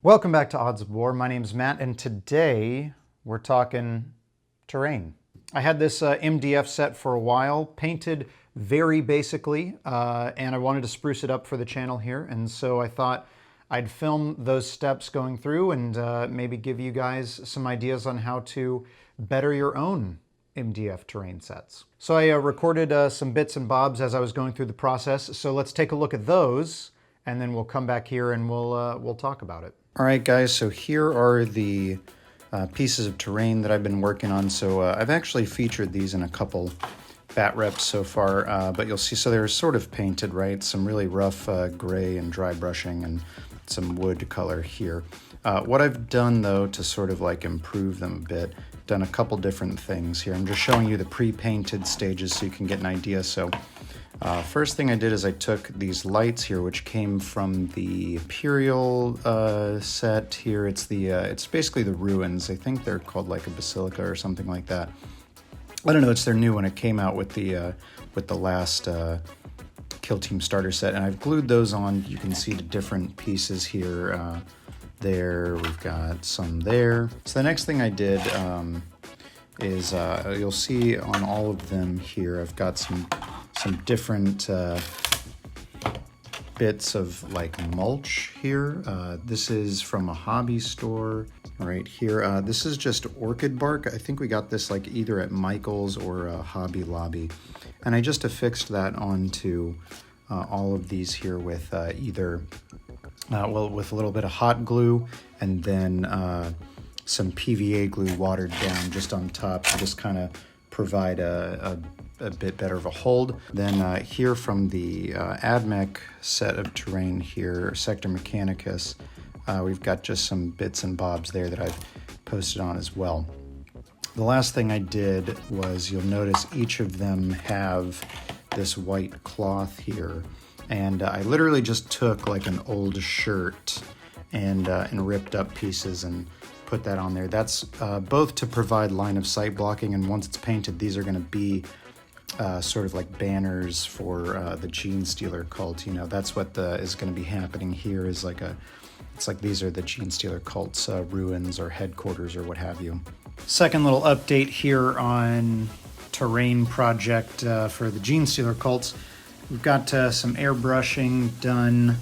Welcome back to Odds of War. My name's Matt, and today we're talking terrain. I had this MDF set for a while, painted very basically, and I wanted to spruce it up for the channel here, and so I thought I'd film those steps going through and maybe give you guys some ideas on how to better your own MDF terrain sets. So I recorded some bits and bobs as I was going through the process, so let's take a look at those, and then we'll come back here and we'll talk about it. All right, guys, so here are the pieces of terrain that I've been working on. So I've actually featured these in a couple bat reps so far, but you'll see, so they're sort of painted, right? Some really rough gray and dry brushing and some wood color here. What I've done, though, to sort of like improve them a bit, done a couple different things here. I'm just showing you the pre-painted stages so you can get an idea. So first thing I did is I took these lights here, which came from the Imperial set here. It's basically the ruins. I think they're called like a basilica or something like that. I don't know. It's their new one. It came out with the last Kill Team starter set, and I've glued those on. You can see the different pieces here. There, we've got some there. So the next thing I did is you'll see on all of them here, I've got some different bits of like mulch here. This is from a hobby store right here. This is just orchid bark. I think we got this like either at Michael's or Hobby Lobby. And I just affixed that onto all of these here with either, with a little bit of hot glue and then some PVA glue watered down just on top to just kind of provide a bit better of a hold. Then here from the AdMech set of terrain here, Sector Mechanicus, we've got just some bits and bobs there that I've posted on as well. The last thing I did was, you'll notice each of them have this white cloth here, and I literally just took like an old shirt and ripped up pieces and put that on there. That's both to provide line of sight blocking, and once it's painted, these are going to be sort of like banners for the Genestealer Cult. You know, that's what is going to be happening here. Is like it's like these are the Genestealer Cult's ruins or headquarters or what have you. Second little update here on terrain project for the Genestealer Cults. We've got some airbrushing done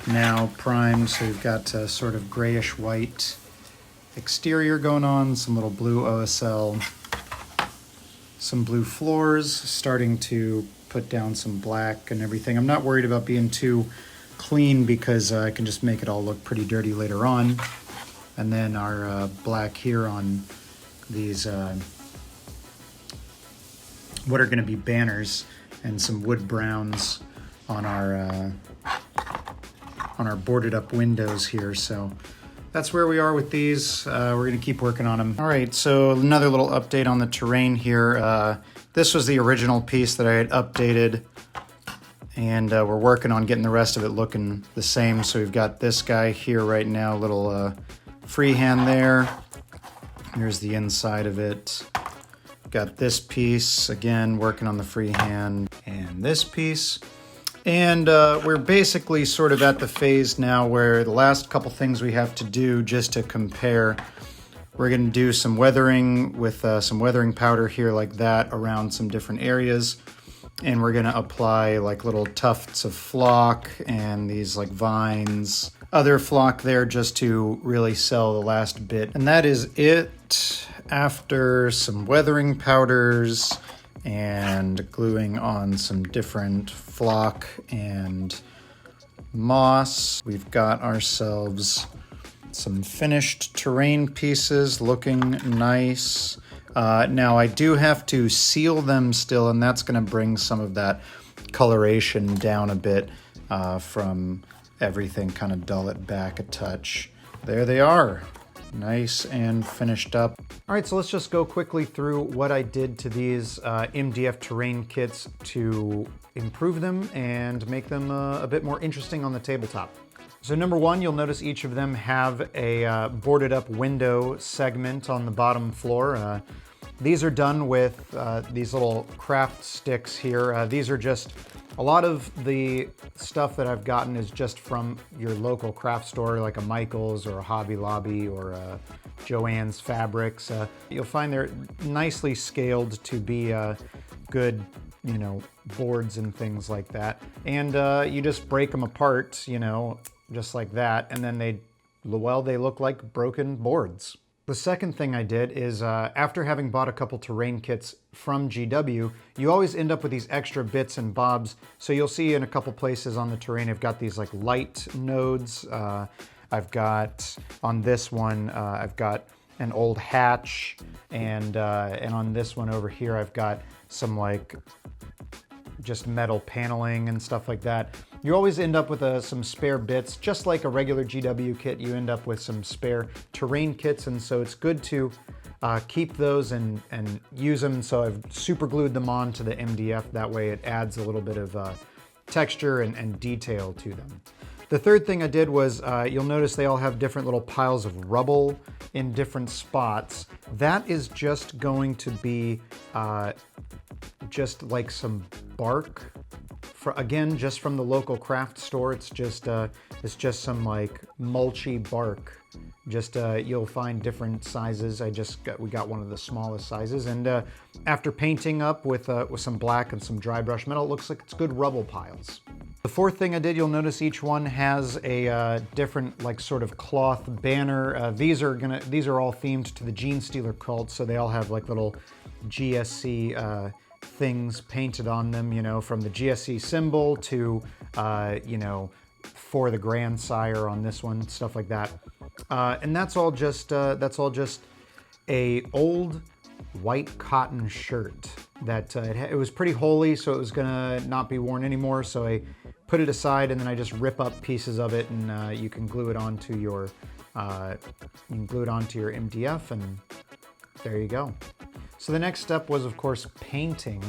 now, primed, so we've got sort of grayish white exterior going on, some little blue OSL, some blue floors, starting to put down some black and everything. I'm not worried about being too clean because I can just make it all look pretty dirty later on. And then our black here on these what are going to be banners, and some wood browns on our boarded up windows here. So that's where we are with these. We're going to keep working on them. All right, so another little update on the terrain here. This was the original piece that I had updated, and we're working on getting the rest of it looking the same. So we've got this guy here right now, little freehand there. Here's the inside of it. Got this piece, again, working on the freehand, and this piece. And we're basically sort of at the phase now where the last couple things we have to do just to compare. We're going to do some weathering with some weathering powder here like that around some different areas. And we're going to apply like little tufts of flock and these like vines, other flock there, just to really sell the last bit. And that is it. After some weathering powders and gluing on some different flock and moss, we've got ourselves some finished terrain pieces looking nice. Now I do have to seal them still, and that's going to bring some of that coloration down a bit from everything, kind of dull it back a touch. There they are. Nice and finished up. All right, so let's just go quickly through what I did to these MDF terrain kits to improve them and make them a bit more interesting on the tabletop. So number one, you'll notice each of them have a boarded up window segment on the bottom floor. These are done with these little craft sticks here. These are just, a lot of the stuff that I've gotten is just from your local craft store, like a Michael's or a Hobby Lobby or a Joann's Fabrics. You'll find they're nicely scaled to be good, you know, boards and things like that. And you just break them apart, you know, just like that. And then they look like broken boards. The second thing I did is after having bought a couple terrain kits from GW, you always end up with these extra bits and bobs. So you'll see in a couple places on the terrain, I've got these like light nodes. I've got, on this one, I've got an old hatch, and on this one over here, I've got some like just metal paneling and stuff like that. You always end up with some spare bits, just like a regular GW kit. You end up with some spare terrain kits, and so it's good to keep those and use them. So I've super glued them on to the MDF. That way it adds a little bit of texture and detail to them. The third thing I did was, you'll notice they all have different little piles of rubble in different spots. That is just going to be just like some bark. Again, just from the local craft store. It's just some like mulchy bark. Just you'll find different sizes. We got one of the smallest sizes, and after painting up with some black and some dry brush metal, it looks like it's good rubble piles. The fourth thing I did, you'll notice each one has a different like sort of cloth banner. These are all themed to the Genestealer Cult, so they all have like little GSC things painted on them, you know, from the GSC symbol to, you know, for the grandsire on this one, stuff like that. And that's all just a old white cotton shirt that it was pretty holey, so it was gonna not be worn anymore. So I put it aside, and then I just rip up pieces of it, and you can glue it onto your MDF, and there you go. So the next step was, of course, painting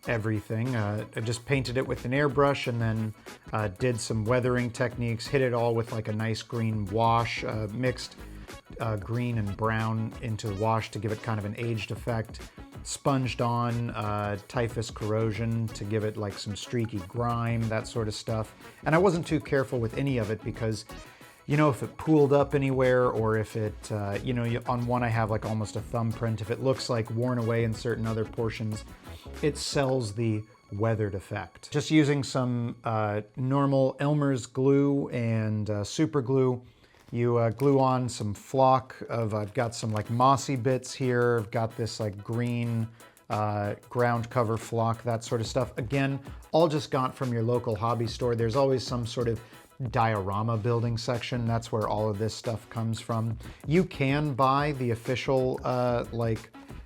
everything. I just painted it with an airbrush, and then did some weathering techniques, hit it all with like a nice green wash, mixed green and brown into the wash to give it kind of an aged effect. Sponged on typhus corrosion to give it like some streaky grime, that sort of stuff. And I wasn't too careful with any of it because, you know, if it pooled up anywhere, or if it, you know, on one I have like almost a thumbprint, if it looks like worn away in certain other portions, it sells the weathered effect. Just using some normal Elmer's glue and super glue, you glue on some flock of, I've got some like mossy bits here, I've got this like green ground cover flock, that sort of stuff. Again, all just got from your local hobby store. There's always some sort of diorama building section. That's where all of this stuff comes from. You can buy the official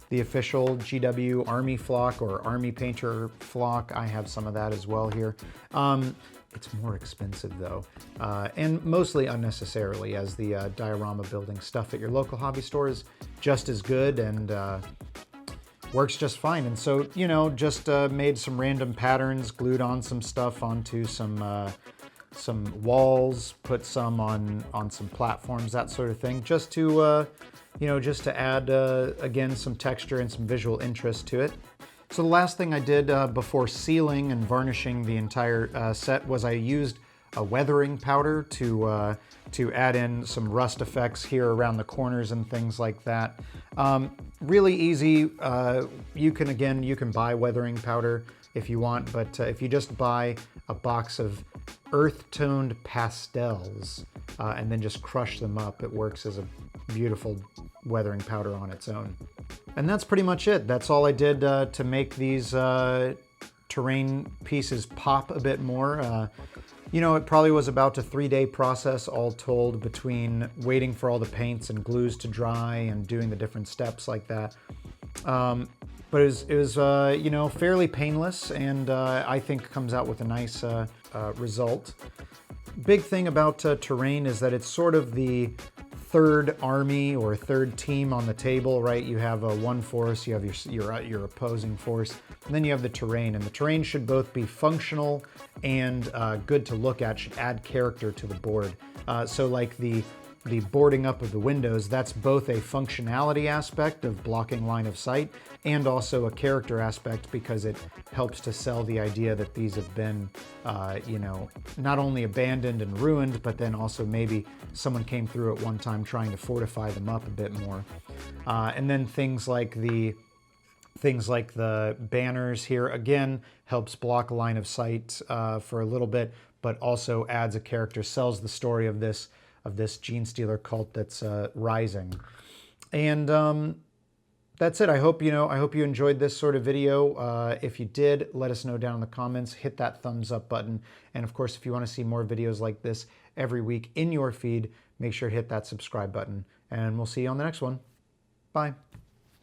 the official GW Army flock or Army Painter flock. I have some of that as well here. It's more expensive though, and mostly unnecessarily, as the diorama building stuff at your local hobby store is just as good and works just fine. And so, you know, just made some random patterns, glued on some stuff onto some walls, put some on some platforms, that sort of thing, just to you know, just to add again some texture and some visual interest to it. So the last thing I did before sealing and varnishing the entire set was I used a weathering powder to add in some rust effects here around the corners and things like that. Really easy. You can buy weathering powder if you want, but if you just buy a box of earth-toned pastels and then just crush them up, it works as a beautiful weathering powder on its own. And that's pretty much it. That's all I did to make these terrain pieces pop a bit more. You know, it probably was about a 3-day process all told, between waiting for all the paints and glues to dry and doing the different steps like that. But it was you know, fairly painless, and I think comes out with a nice result. Big thing about terrain is that it's sort of the third army or third team on the table, right? You have one force, you have your opposing force, and then you have the terrain. And the terrain should both be functional and good to look at, should add character to the board. So like the the boarding up of the windows, that's both a functionality aspect of blocking line of sight and also a character aspect, because it helps to sell the idea that these have been, you know, not only abandoned and ruined, but then also maybe someone came through at one time trying to fortify them up a bit more. And then things like the banners here, again, helps block line of sight for a little bit, but also adds a character, sells the story of this Genestealer cult that's rising. And that's it. I hope you enjoyed this sort of video. If you did, let us know down in the comments. Hit that thumbs up button. And of course, if you want to see more videos like this every week in your feed, make sure to hit that subscribe button. And we'll see you on the next one. Bye.